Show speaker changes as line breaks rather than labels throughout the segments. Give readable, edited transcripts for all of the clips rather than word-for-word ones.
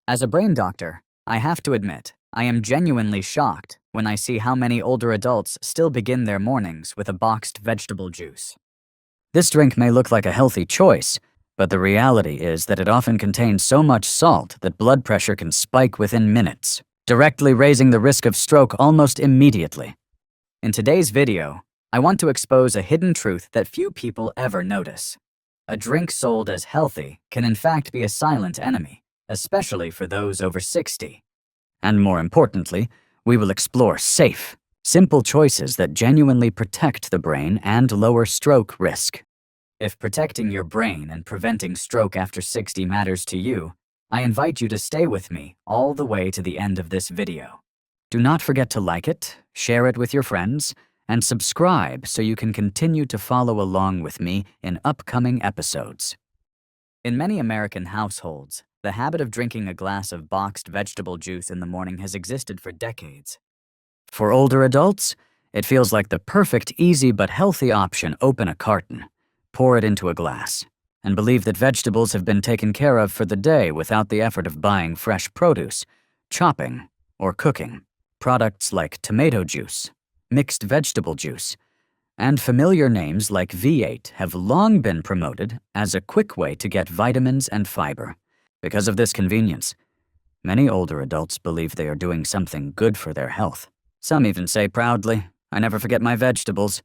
As a brain doctor, I have to admit, I am genuinely shocked when I see how many older adults still begin their mornings with a boxed vegetable juice. This drink may look like a healthy choice, but the reality is that it often contains so much salt that blood pressure can spike within minutes, directly raising the risk of stroke almost immediately. In today's video, I want to expose a hidden truth that few people ever notice. A drink sold as healthy can in fact be a silent enemy, especially for those over 60. And more importantly, we will explore safe, simple choices that genuinely protect the brain and lower stroke risk. If protecting your brain and preventing stroke after 60 matters to you, I invite you to stay with me all the way to the end of this video. Do not forget to like it, share it with your friends, and subscribe so you can continue to follow along with me in upcoming episodes. In many American households, the habit of drinking a glass of boxed vegetable juice in the morning has existed for decades. For older adults, it feels like the perfect, easy but healthy option. Open a carton, pour it into a glass, and believe that vegetables have been taken care of for the day without the effort of buying fresh produce, chopping, or cooking. Products like tomato juice, mixed vegetable juice, and familiar names like V8 have long been promoted as a quick way to get vitamins and fiber. Because of this convenience, many older adults believe they are doing something good for their health. Some even say proudly, "I never forget my vegetables.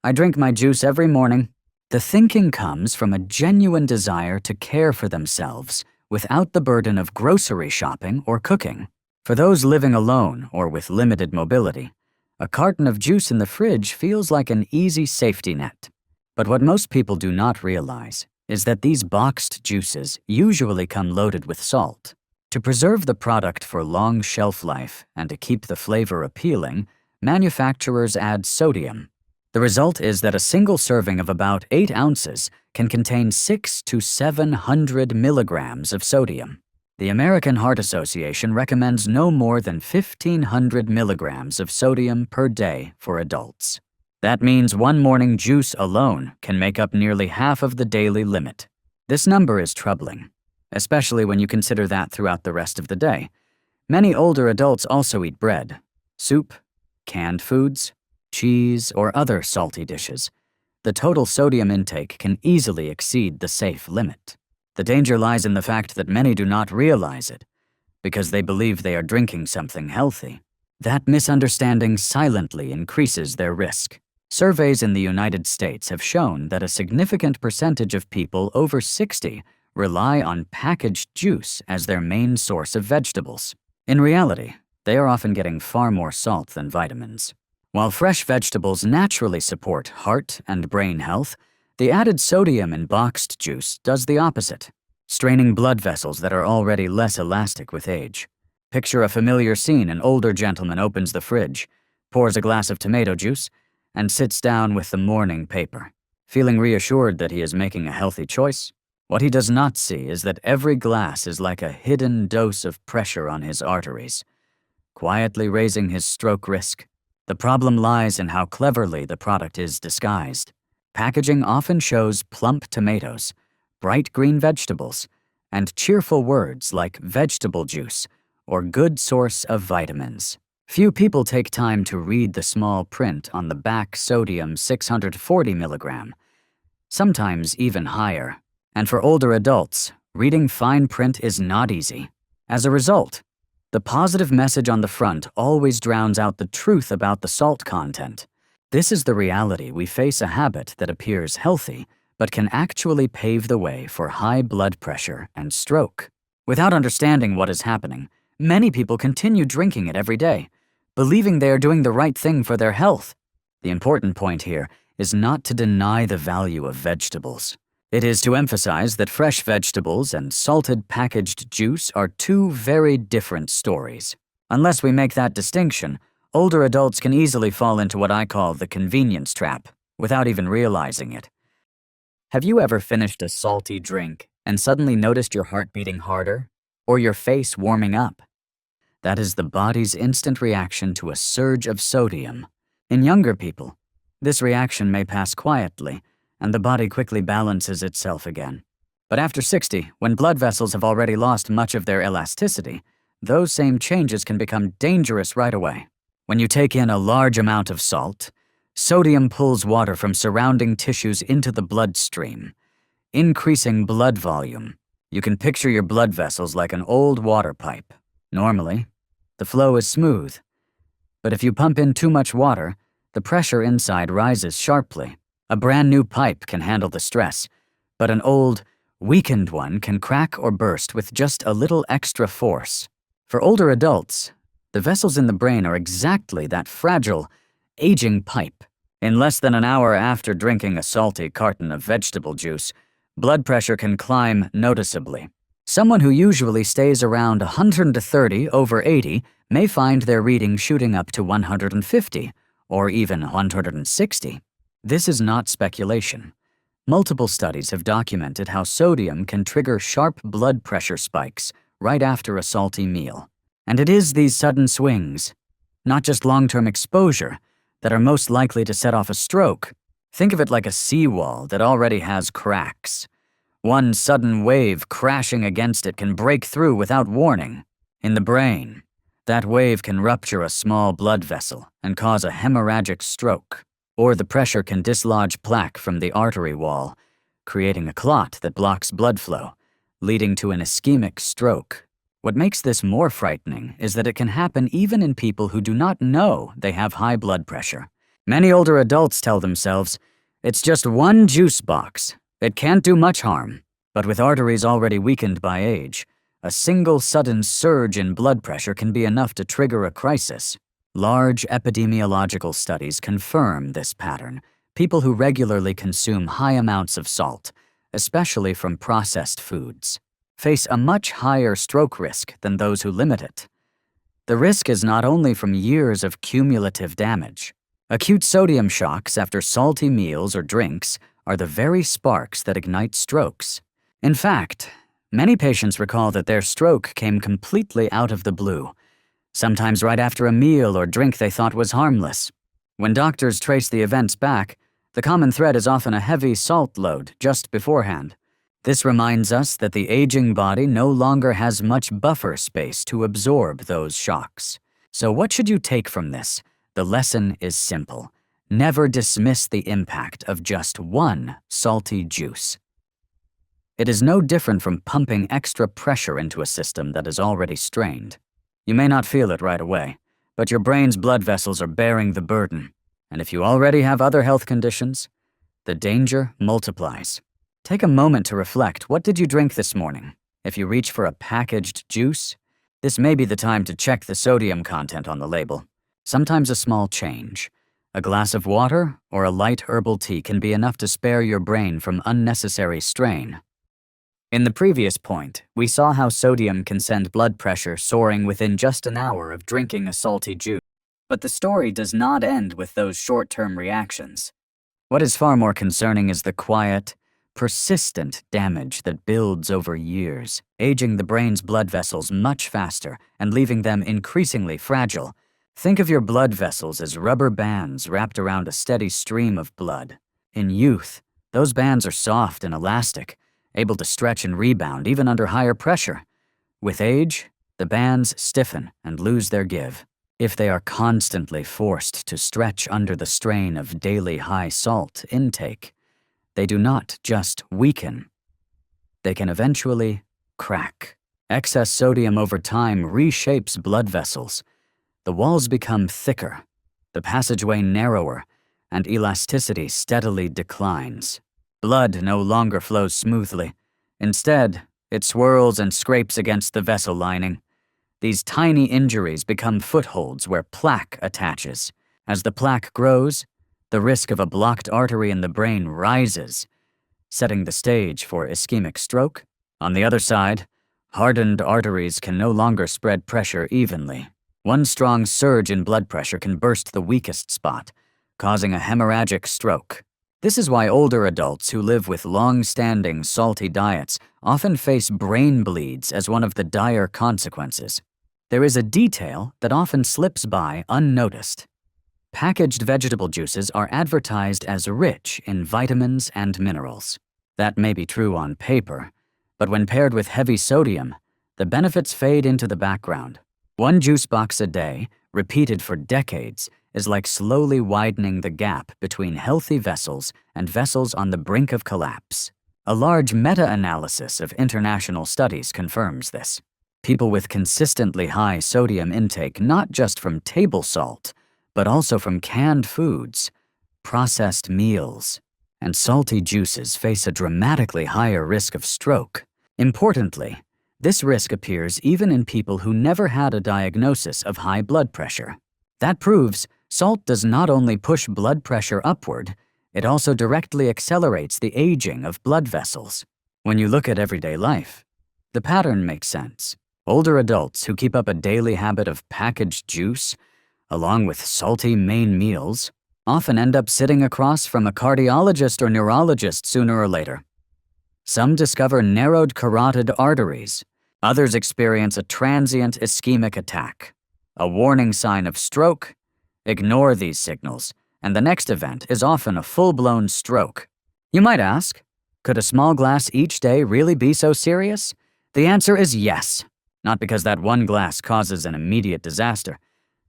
I drink my juice every morning." The thinking comes from a genuine desire to care for themselves without the burden of grocery shopping or cooking. For those living alone or with limited mobility, a carton of juice in the fridge feels like an easy safety net. But what most people do not realize is that these boxed juices usually come loaded with salt. To preserve the product for long shelf life and to keep the flavor appealing, manufacturers add sodium. The result is that a single serving of about 8 ounces can contain 600 to 700 milligrams of sodium. The American Heart Association recommends no more than 1,500 milligrams of sodium per day for adults. That means one morning juice alone can make up nearly half of the daily limit. This number is troubling, especially when you consider that throughout the rest of the day. Many older adults also eat bread, soup, canned foods, cheese, or other salty dishes. The total sodium intake can easily exceed the safe limit. The danger lies in the fact that many do not realize it because they believe they are drinking something healthy. That misunderstanding silently increases their risk. Surveys in the United States have shown that a significant percentage of people over 60 rely on packaged juice as their main source of vegetables. In reality, they are often getting far more salt than vitamins. While fresh vegetables naturally support heart and brain health, the added sodium in boxed juice does the opposite, straining blood vessels that are already less elastic with age. Picture a familiar scene: an older gentleman opens the fridge, pours a glass of tomato juice, and sits down with the morning paper, feeling reassured that he is making a healthy choice. What he does not see is that every glass is like a hidden dose of pressure on his arteries, quietly raising his stroke risk. The problem lies in how cleverly the product is disguised. Packaging often shows plump tomatoes, bright green vegetables, and cheerful words like vegetable juice or good source of vitamins. Few people take time to read the small print on the back: sodium 640 milligram, sometimes even higher. And for older adults, reading fine print is not easy. As a result, the positive message on the front always drowns out the truth about the salt content. This is the reality: we face a habit that appears healthy, but can actually pave the way for high blood pressure and stroke. Without understanding what is happening, many people continue drinking it every day, believing they are doing the right thing for their health. The important point here is not to deny the value of vegetables. It is to emphasize that fresh vegetables and salted packaged juice are two very different stories. Unless we make that distinction, older adults can easily fall into what I call the convenience trap, without even realizing it. Have you ever finished a salty drink and suddenly noticed your heart beating harder, or your face warming up? That is the body's instant reaction to a surge of sodium. In younger people, this reaction may pass quietly, and the body quickly balances itself again. But after 60, when blood vessels have already lost much of their elasticity, those same changes can become dangerous right away. When you take in a large amount of salt, sodium pulls water from surrounding tissues into the bloodstream, increasing blood volume. You can picture your blood vessels like an old water pipe. Normally, the flow is smooth. But if you pump in too much water, the pressure inside rises sharply. A brand new pipe can handle the stress, but an old, weakened one can crack or burst with just a little extra force. For older adults, the vessels in the brain are exactly that fragile, aging pipe. In less than an hour after drinking a salty carton of vegetable juice, blood pressure can climb noticeably. Someone who usually stays around 130 over 80 may find their reading shooting up to 150 or even 160. This is not speculation. Multiple studies have documented how sodium can trigger sharp blood pressure spikes right after a salty meal. And it is these sudden swings, not just long-term exposure, that are most likely to set off a stroke. Think of it like a seawall that already has cracks. One sudden wave crashing against it can break through without warning. In the brain, that wave can rupture a small blood vessel and cause a hemorrhagic stroke, or the pressure can dislodge plaque from the artery wall, creating a clot that blocks blood flow, leading to an ischemic stroke. What makes this more frightening is that it can happen even in people who do not know they have high blood pressure. Many older adults tell themselves, "It's just one juice box. It can't do much harm." But with arteries already weakened by age, a single sudden surge in blood pressure can be enough to trigger a crisis. Large epidemiological studies confirm this pattern. People who regularly consume high amounts of salt, especially from processed foods, face a much higher stroke risk than those who limit it. The risk is not only from years of cumulative damage. Acute sodium shocks after salty meals or drinks are the very sparks that ignite strokes. In fact, many patients recall that their stroke came completely out of the blue, sometimes right after a meal or drink they thought was harmless. When doctors trace the events back, the common thread is often a heavy salt load just beforehand. This reminds us that the aging body no longer has much buffer space to absorb those shocks. So what should you take from this? The lesson is simple. Never dismiss the impact of just one salty juice. It is no different from pumping extra pressure into a system that is already strained. You may not feel it right away, but your brain's blood vessels are bearing the burden. And if you already have other health conditions, the danger multiplies. Take a moment to reflect. What did you drink this morning? If you reach for a packaged juice, this may be the time to check the sodium content on the label. Sometimes a small change, a glass of water or a light herbal tea, can be enough to spare your brain from unnecessary strain. In the previous point, we saw how sodium can send blood pressure soaring within just an hour of drinking a salty juice. But the story does not end with those short-term reactions. What is far more concerning is the quiet, persistent damage that builds over years, aging the brain's blood vessels much faster and leaving them increasingly fragile. Think of your blood vessels as rubber bands wrapped around a steady stream of blood. In youth, those bands are soft and elastic, able to stretch and rebound even under higher pressure. With age, the bands stiffen and lose their give. If they are constantly forced to stretch under the strain of daily high salt intake, they do not just weaken. They can eventually crack. Excess sodium over time reshapes blood vessels. The walls become thicker, the passageway narrower, and elasticity steadily declines. Blood no longer flows smoothly. Instead, it swirls and scrapes against the vessel lining. These tiny injuries become footholds where plaque attaches. As the plaque grows, the risk of a blocked artery in the brain rises, setting the stage for ischemic stroke. On the other side, hardened arteries can no longer spread pressure evenly. One strong surge in blood pressure can burst the weakest spot, causing a hemorrhagic stroke. This is why older adults who live with long-standing salty diets often face brain bleeds as one of the dire consequences. There is a detail that often slips by unnoticed. Packaged vegetable juices are advertised as rich in vitamins and minerals. That may be true on paper, But when paired with heavy sodium, the benefits fade into the background. One juice box a day, repeated for decades, is like slowly widening the gap between healthy vessels and vessels on the brink of collapse. A large meta-analysis of international studies confirms this. People with consistently high sodium intake, not just from table salt, but also from canned foods, processed meals, and salty juices face a dramatically higher risk of stroke. Importantly, this risk appears even in people who never had a diagnosis of high blood pressure. That proves salt does not only push blood pressure upward, it also directly accelerates the aging of blood vessels. When you look at everyday life, the pattern makes sense. Older adults who keep up a daily habit of packaged juice, along with salty main meals, often end up sitting across from a cardiologist or neurologist sooner or later. Some discover narrowed carotid arteries. Others experience a transient ischemic attack, a warning sign of stroke. Ignore these signals, and the next event is often a full-blown stroke. You might ask, could a small glass each day really be so serious? The answer is yes, not because that one glass causes an immediate disaster,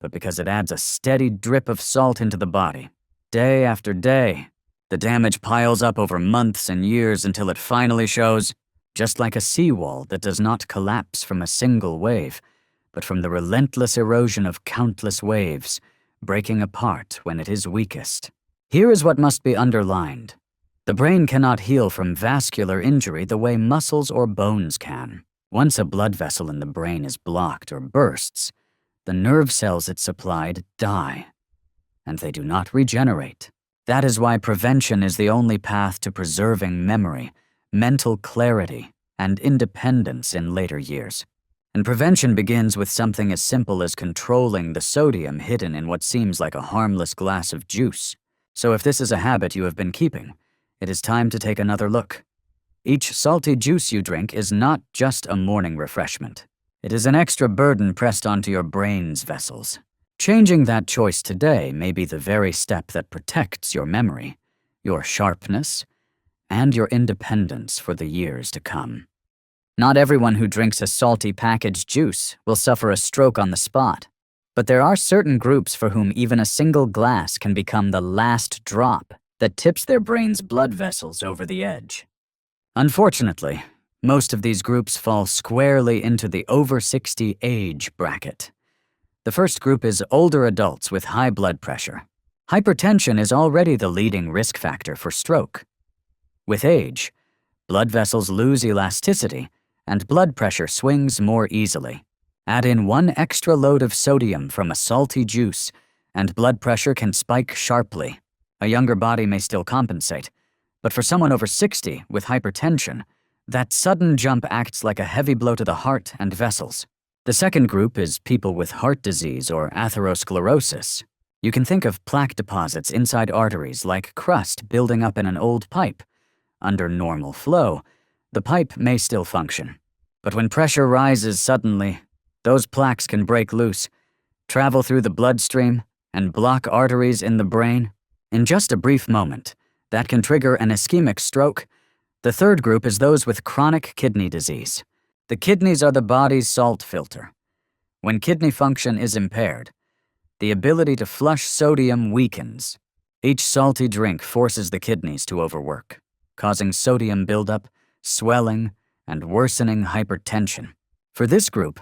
but because it adds a steady drip of salt into the body. Day after day, the damage piles up over months and years until it finally shows, just like a seawall that does not collapse from a single wave, but from the relentless erosion of countless waves, breaking apart when it is weakest. Here is what must be underlined. The brain cannot heal from vascular injury the way muscles or bones can. Once a blood vessel in the brain is blocked or bursts, the nerve cells it supplied die, and they do not regenerate. That is why prevention is the only path to preserving memory, mental clarity, and independence in later years. And prevention begins with something as simple as controlling the sodium hidden in what seems like a harmless glass of juice. So if this is a habit you have been keeping, it is time to take another look. Each salty juice you drink is not just a morning refreshment. It is an extra burden pressed onto your brain's vessels. Changing that choice today may be the very step that protects your memory, your sharpness, and your independence for the years to come. Not everyone who drinks a salty packaged juice will suffer a stroke on the spot, but there are certain groups for whom even a single glass can become the last drop that tips their brain's blood vessels over the edge. Unfortunately, most of these groups fall squarely into the over 60 age bracket. The first group is older adults with high blood pressure. Hypertension is already the leading risk factor for stroke. With age, blood vessels lose elasticity and blood pressure swings more easily. Add in one extra load of sodium from a salty juice, and blood pressure can spike sharply. A younger body may still compensate, but for someone over 60 with hypertension, that sudden jump acts like a heavy blow to the heart and vessels. The second group is people with heart disease or atherosclerosis. You can think of plaque deposits inside arteries like crust building up in an old pipe. Under normal flow, the pipe may still function. But when pressure rises suddenly, those plaques can break loose, travel through the bloodstream, and block arteries in the brain. In just a brief moment, that can trigger an ischemic stroke. The third group is those with chronic kidney disease. The kidneys are the body's salt filter. When kidney function is impaired, the ability to flush sodium weakens. Each salty drink forces the kidneys to overwork, causing sodium buildup, swelling, and worsening hypertension. For this group,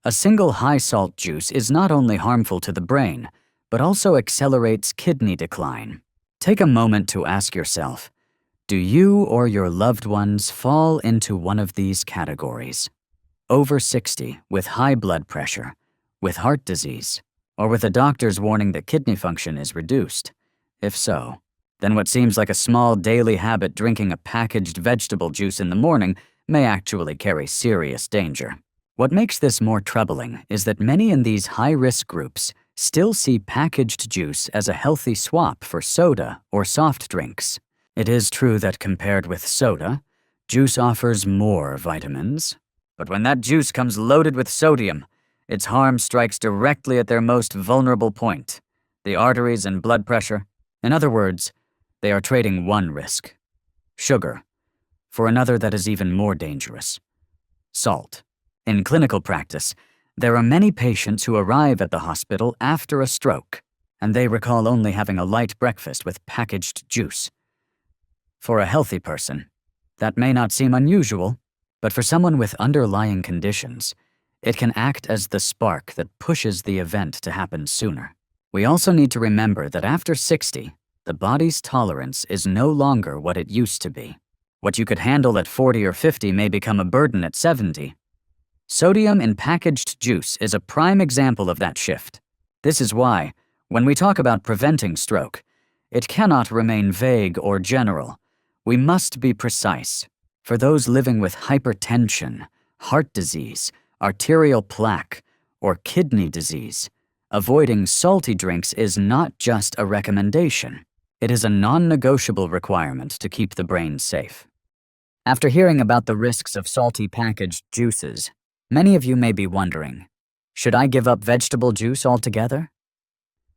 a single high-salt juice is not only harmful to the brain, but also accelerates kidney decline. Take a moment to ask yourself, do you or your loved ones fall into one of these categories? Over 60 with high blood pressure, with heart disease, or with a doctor's warning that kidney function is reduced? If so, then what seems like a small daily habit, drinking a packaged vegetable juice in the morning, may actually carry serious danger. What makes this more troubling is that many in these high-risk groups still see packaged juice as a healthy swap for soda or soft drinks. It is true that compared with soda, juice offers more vitamins. But when that juice comes loaded with sodium, its harm strikes directly at their most vulnerable point, the arteries and blood pressure. In other words, they are trading one risk, sugar, for another that is even more dangerous: salt. In clinical practice, there are many patients who arrive at the hospital after a stroke, and they recall only having a light breakfast with packaged juice. For a healthy person, that may not seem unusual, but for someone with underlying conditions, it can act as the spark that pushes the event to happen sooner. We also need to remember that after 60, the body's tolerance is no longer what it used to be. What you could handle at 40 or 50 may become a burden at 70. Sodium in packaged juice is a prime example of that shift. This is why, when we talk about preventing stroke, it cannot remain vague or general. We must be precise. For those living with hypertension, heart disease, arterial plaque, or kidney disease, avoiding salty drinks is not just a recommendation. It is a non-negotiable requirement to keep the brain safe. After hearing about the risks of salty packaged juices, many of you may be wondering, should I give up vegetable juice altogether?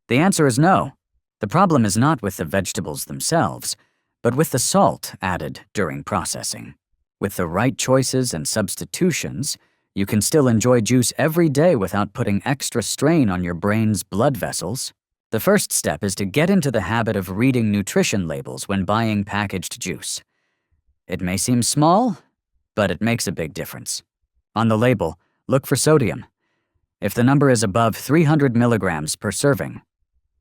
The answer is no. The problem is not with the vegetables themselves, but with the salt added during processing. With the right choices and substitutions, you can still enjoy juice every day without putting extra strain on your brain's blood vessels. The first step is to get into the habit of reading nutrition labels when buying packaged juice. It may seem small, but it makes a big difference. On the label, look for sodium. If the number is above 300 milligrams per serving,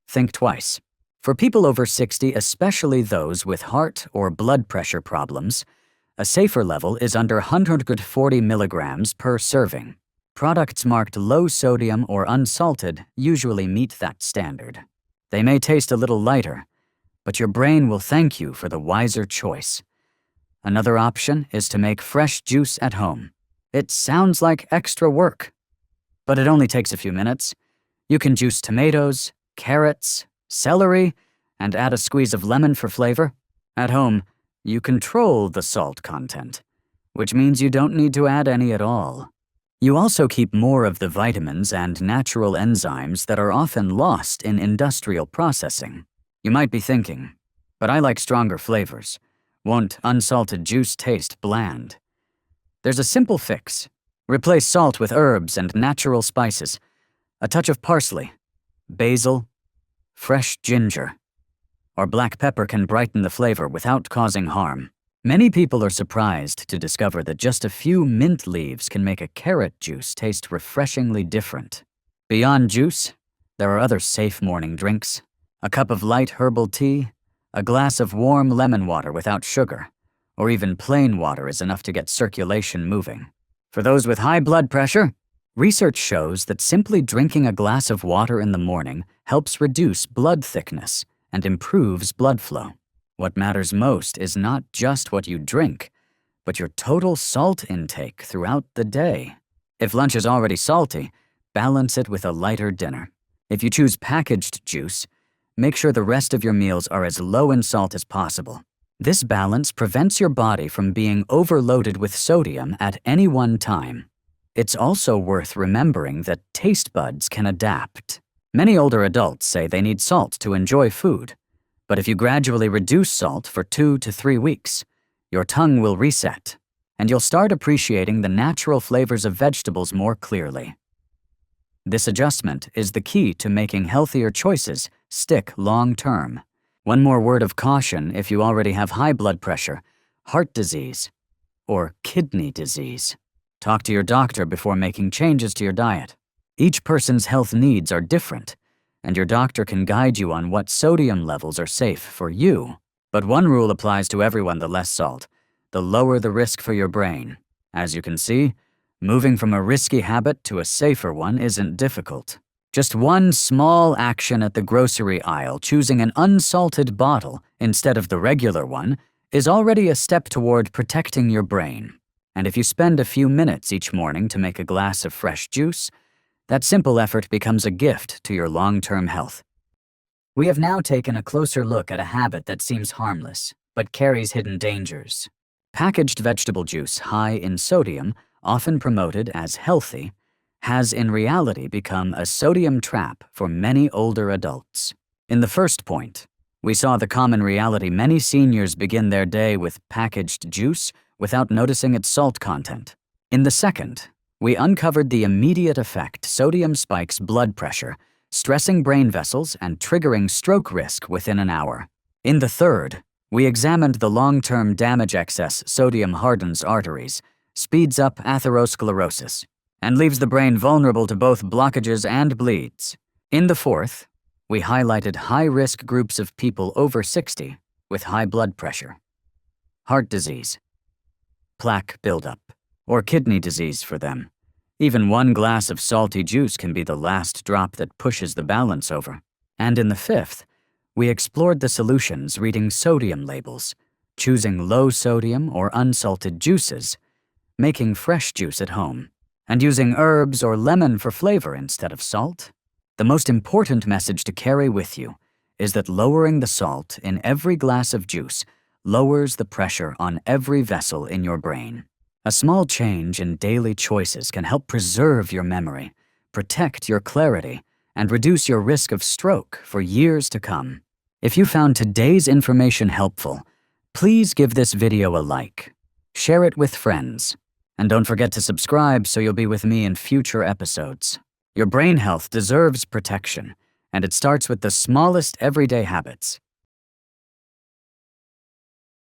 think twice. For people over 60, especially those with heart or blood pressure problems, a safer level is under 140 milligrams per serving. Products marked low sodium or unsalted usually meet that standard. They may taste a little lighter, but your brain will thank you for the wiser choice. Another option is to make fresh juice at home. It sounds like extra work, but it only takes a few minutes. You can juice tomatoes, carrots, celery, and add a squeeze of lemon for flavor. At home, you control the salt content, which means you don't need to add any at all. You also keep more of the vitamins and natural enzymes that are often lost in industrial processing. You might be thinking, but I like stronger flavors. Won't unsalted juice taste bland? There's a simple fix. Replace salt with herbs and natural spices, a touch of parsley, basil, fresh ginger, or black pepper can brighten the flavor without causing harm. Many people are surprised to discover that just a few mint leaves can make a carrot juice taste refreshingly different. Beyond juice, there are other safe morning drinks. A cup of light herbal tea, a glass of warm lemon water without sugar, or even plain water is enough to get circulation moving. For those with high blood pressure, research shows that simply drinking a glass of water in the morning helps reduce blood thickness and improves blood flow. What matters most is not just what you drink, but your total salt intake throughout the day. If lunch is already salty, balance it with a lighter dinner. If you choose packaged juice, make sure the rest of your meals are as low in salt as possible. This balance prevents your body from being overloaded with sodium at any one time. It's also worth remembering that taste buds can adapt. Many older adults say they need salt to enjoy food, but if you gradually reduce salt for 2 to 3 weeks, your tongue will reset, and you'll start appreciating the natural flavors of vegetables more clearly. This adjustment is the key to making healthier choices stick long-term. One more word of caution if you already have high blood pressure, heart disease, or kidney disease. Talk to your doctor before making changes to your diet. Each person's health needs are different, and your doctor can guide you on what sodium levels are safe for you. But one rule applies to everyone: the less salt, the lower the risk for your brain. As you can see, moving from a risky habit to a safer one isn't difficult. Just one small action at the grocery aisle, choosing an unsalted bottle instead of the regular one, is already a step toward protecting your brain. And if you spend a few minutes each morning to make a glass of fresh juice, that simple effort becomes a gift to your long-term health. We have now taken a closer look at a habit that seems harmless, but carries hidden dangers. Packaged vegetable juice high in sodium, often promoted as healthy, has in reality become a sodium trap for many older adults. In the first point, We saw the common reality many seniors begin their day with packaged juice without noticing its salt content. In the second, we uncovered the immediate effect sodium spikes blood pressure, stressing brain vessels and triggering stroke risk within an hour. In the third, we examined the long-term damage excess sodium hardens arteries, speeds up atherosclerosis, and leaves the brain vulnerable to both blockages and bleeds. In the fourth, we highlighted high-risk groups of people over 60 with high blood pressure, heart disease, plaque buildup, or kidney disease for them. Even one glass of salty juice can be the last drop that pushes the balance over. And in the fifth, we explored the solutions reading sodium labels, choosing low sodium or unsalted juices, making fresh juice at home, and using herbs or lemon for flavor instead of salt. The most important message to carry with you is that lowering the salt in every glass of juice lowers the pressure on every vessel in your brain. A small change in daily choices can help preserve your memory, protect your clarity, and reduce your risk of stroke for years to come. If you found today's information helpful, please give this video a like, share it with friends, and don't forget to subscribe so you'll be with me in future episodes. Your brain health deserves protection, and it starts with the smallest everyday habits.